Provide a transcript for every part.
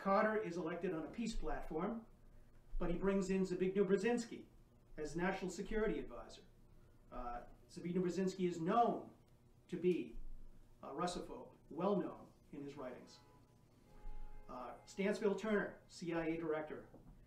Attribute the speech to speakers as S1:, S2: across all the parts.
S1: Carter is elected on a peace platform, but he brings in Zbigniew Brzezinski as National Security Advisor. Zbigniew Brzezinski is known to be a Russophobe, well known in his writings. Stansfield Turner, CIA Director,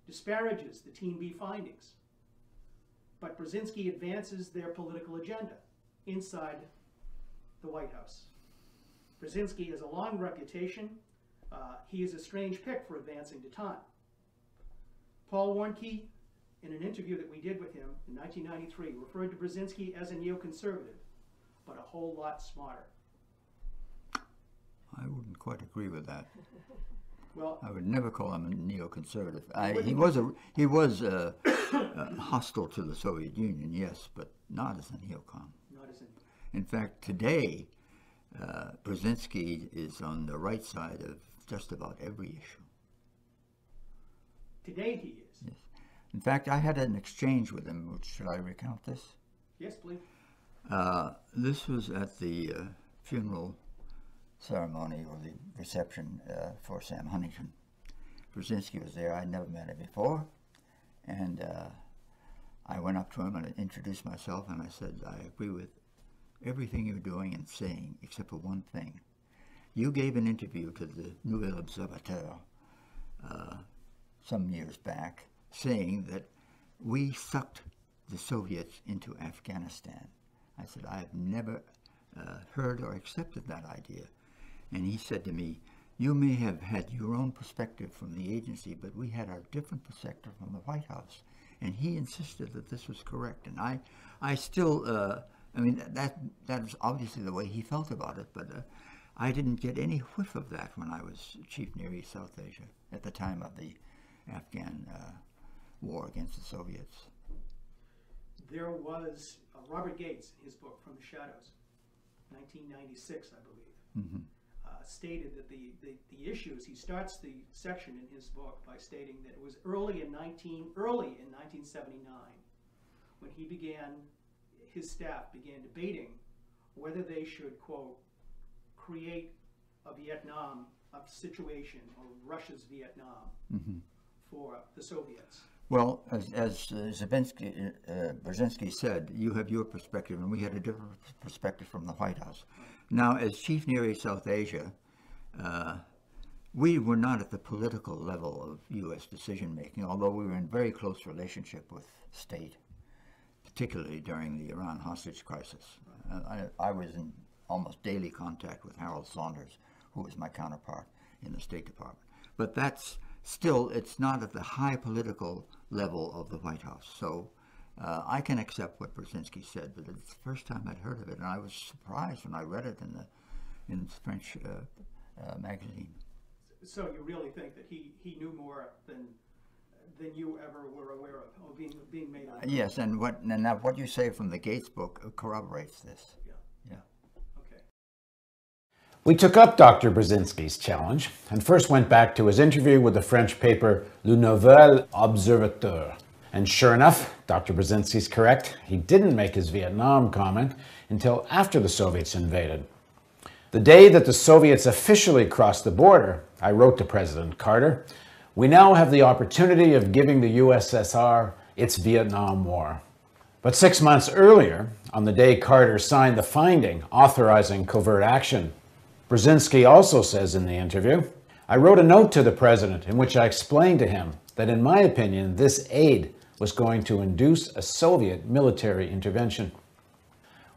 S1: disparages the Team B findings, but Brzezinski advances their political agenda inside the White House. Brzezinski has a long reputation. He is a strange pick for advancing Détente. Paul Warnke, in an interview that we did with him in 1993, referred to Brzezinski as a neoconservative, but a whole lot smarter.
S2: I wouldn't quite agree with that.
S1: Well,
S2: I would never call him a neoconservative. He was hostile to the Soviet Union, yes, but not as a neocon.
S1: Not as
S2: in fact, today, Brzezinski is on the right side of just about every issue.
S1: Today he is.
S2: Yes. In fact, I had an exchange with him. Should I recount this?
S1: Yes, please.
S2: This was at the funeral ceremony or the reception for Sam Huntington. Brzezinski was there. I'd never met him before. And I went up to him and introduced myself, and I said, I agree with everything you're doing and saying, except for one thing. You gave an interview to the Nouvel Observateur some years back, saying that we sucked the Soviets into Afghanistan. I said, I have never heard or accepted that idea. And he said to me, you may have had your own perspective from the agency, but we had a different perspective from the White House. And he insisted that this was correct. And I still, I mean, that was obviously the way he felt about it, but I didn't get any whiff of that when I was Chief Near East South Asia at the time of the Afghan war against the Soviets.
S1: There was Robert Gates, his book, From the Shadows, 1996, I believe, stated that the issues, he starts the section in his book by stating that it was early in 1979 when his staff began debating whether they should, quote, create a Vietnam, a situation, or Russia's Vietnam for the Soviets.
S2: Well, as Brzezinski said, you have your perspective, and we had a different perspective from the White House. Now, as Chief Near East South Asia, we were not at the political level of U.S. decision-making, although we were in very close relationship with state, particularly during the Iran hostage crisis. I was in almost daily contact with Harold Saunders, who was my counterpart in the State Department. But that's still, it's not at the high political level of the White House. So I can accept what Brzezinski said, but it's the first time I'd heard of it, and I was surprised when I read it in the French magazine.
S1: So you really think that he knew more than you ever were aware of, or being made aware of?
S2: Yes, and what you say from the Gates book corroborates this. Yeah.
S1: Okay.
S3: We took up Dr. Brzezinski's challenge and first went back to his interview with the French paper Le Nouvel Observateur. And sure enough, Dr. Brzezinski's correct. He didn't make his Vietnam comment until after the Soviets invaded. The day that the Soviets officially crossed the border, I wrote to President Carter, we now have the opportunity of giving the USSR its Vietnam War. But 6 months earlier, on the day Carter signed the finding authorizing covert action, Brzezinski also says in the interview, I wrote a note to the president in which I explained to him that in my opinion this aid was going to induce a Soviet military intervention.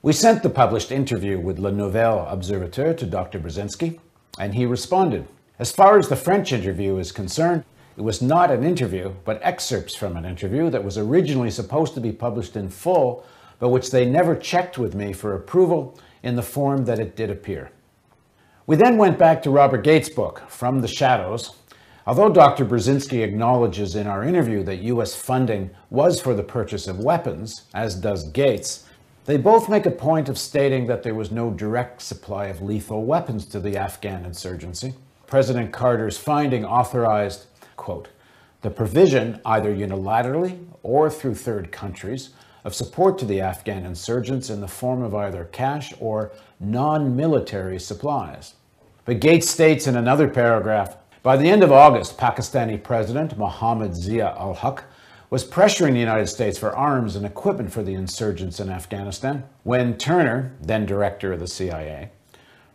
S3: We sent the published interview with Le Nouvel Observateur to Dr. Brzezinski, and he responded. As far as the French interview is concerned, it was not an interview, but excerpts from an interview that was originally supposed to be published in full, but which they never checked with me for approval in the form that it did appear. We then went back to Robert Gates' book, From the Shadows. Although Dr. Brzezinski acknowledges in our interview that U.S. funding was for the purchase of weapons, as does Gates, they both make a point of stating that there was no direct supply of lethal weapons to the Afghan insurgency. President Carter's finding authorized, quote, the provision, either unilaterally or through third countries, of support to the Afghan insurgents in the form of either cash or non-military supplies. But Gates states in another paragraph, By the end of August, Pakistani President Mohammad Zia al-Haq was pressuring the United States for arms and equipment for the insurgents in Afghanistan. When Turner, then director of the CIA,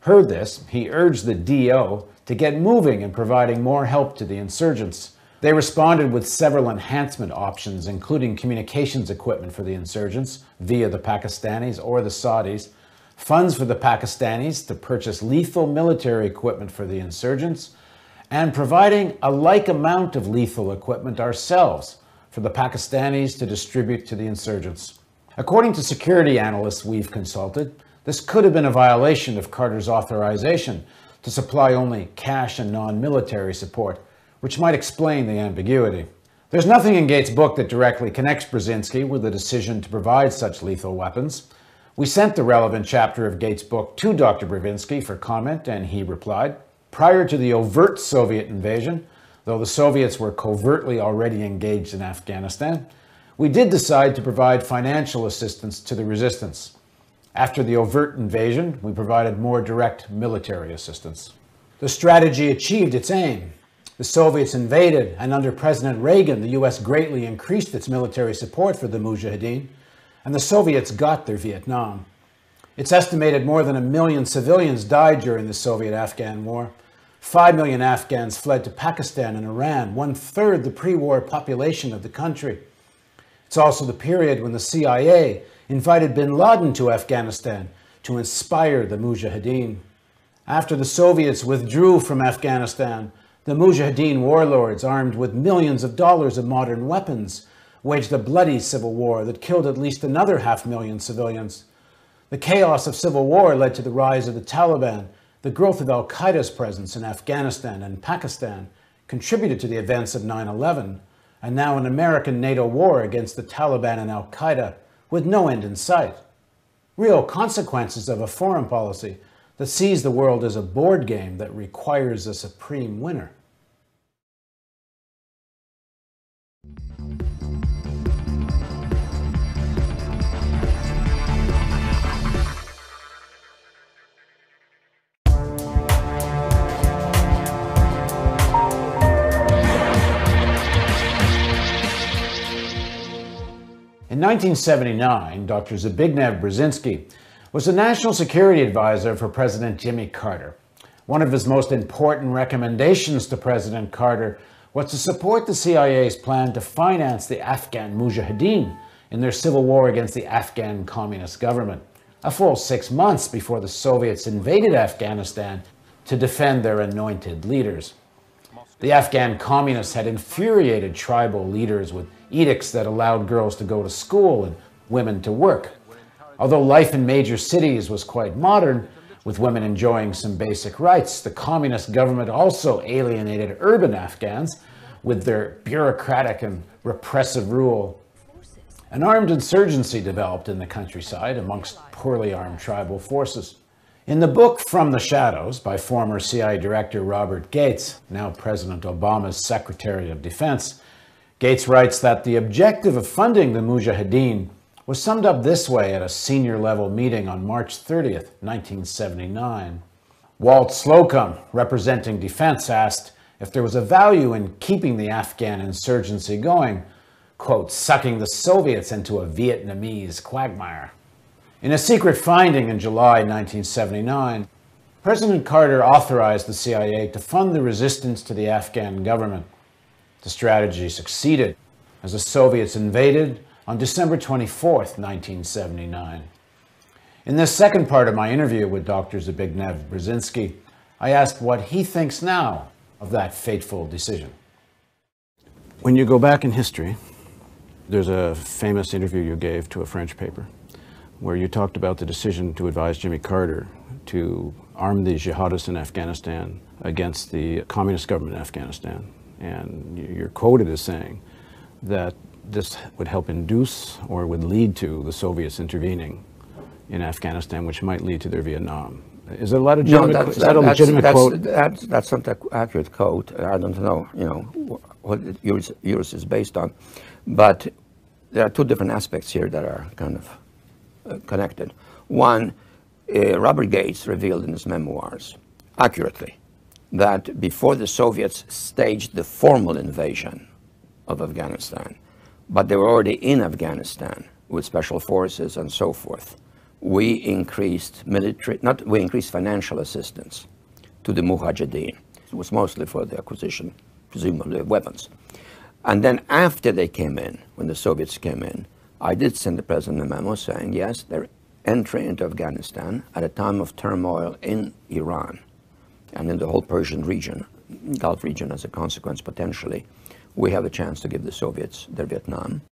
S3: heard this, he urged the DO to get moving in providing more help to the insurgents. They responded with several enhancement options, including communications equipment for the insurgents via the Pakistanis or the Saudis, funds for the Pakistanis to purchase lethal military equipment for the insurgents, and providing a like amount of lethal equipment ourselves for the Pakistanis to distribute to the insurgents. According to security analysts we've consulted, this could have been a violation of Carter's authorization to supply only cash and non-military support, which might explain the ambiguity. There's nothing in Gates' book that directly connects Brzezinski with the decision to provide such lethal weapons. We sent the relevant chapter of Gates' book to Dr. Brzezinski for comment, and he replied, "Prior to the overt Soviet invasion, though the Soviets were covertly already engaged in Afghanistan, we did decide to provide financial assistance to the resistance. After the overt invasion, we provided more direct military assistance. The strategy achieved its aim. The Soviets invaded, and under President Reagan, the US greatly increased its military support for the Mujahideen, and the Soviets got their Vietnam. It's estimated more than 1 million civilians died during the Soviet-Afghan War. 5 million Afghans fled to Pakistan and Iran, 1/3 the pre-war population of the country. It's also the period when the CIA invited bin Laden to Afghanistan to inspire the Mujahideen. After the Soviets withdrew from Afghanistan, the Mujahideen warlords, armed with millions of dollars of modern weapons, waged a bloody civil war that killed at least another 500,000 civilians. The chaos of civil war led to the rise of the Taliban. The growth of al-Qaeda's presence in Afghanistan and Pakistan contributed to the events of 9/11, and now an American NATO war against the Taliban and al-Qaeda with no end in sight. Real consequences of a foreign policy that sees the world as a board game that requires a supreme winner." In 1979, Dr. Zbigniew Brzezinski was the National Security Advisor for President Jimmy Carter. One of his most important recommendations to President Carter was to support the CIA's plan to finance the Afghan Mujahideen in their civil war against the Afghan communist government, a full 6 months before the Soviets invaded Afghanistan to defend their anointed leaders. The Afghan communists had infuriated tribal leaders with edicts that allowed girls to go to school and women to work. Although life in major cities was quite modern, with women enjoying some basic rights, the communist government also alienated urban Afghans with their bureaucratic and repressive rule. An armed insurgency developed in the countryside amongst poorly armed tribal forces. In the book From the Shadows by former CIA Director Robert Gates, now President Obama's Secretary of Defense, Gates writes that the objective of funding the Mujahideen was summed up this way at a senior-level meeting on March 30th, 1979. Walt Slocum, representing defense, asked if there was a value in keeping the Afghan insurgency going, quote, sucking the Soviets into a Vietnamese quagmire. In a secret finding in July 1979, President Carter authorized the CIA to fund the resistance to the Afghan government. The strategy succeeded as the Soviets invaded on December 24th, 1979. In this second part of my interview with Dr. Zbigniew Brzezinski, I asked what he thinks now of that fateful decision. When you go back in history, there's a famous interview you gave to a French paper where you talked about the decision to advise Jimmy Carter to arm the jihadists in Afghanistan against the communist government in Afghanistan. And you're quoted as saying that this would help induce or would lead to the Soviets intervening in Afghanistan, which might lead to their Vietnam. Is that a legitimate quote?
S4: That's not an accurate quote. I don't know, what yours is based on. But there are two different aspects here that are kind of connected. One, Robert Gates revealed in his memoirs accurately that before the Soviets staged the formal invasion of Afghanistan, but they were already in Afghanistan with special forces and so forth, we increased financial assistance to the Mujahideen. It was mostly for the acquisition, presumably, of weapons. And then after they came in, when the Soviets came in, I did send the president a memo saying, yes, they're entering into Afghanistan at a time of turmoil in Iran and in the whole Persian region, Gulf region as a consequence potentially. We have a chance to give the Soviets their Vietnam.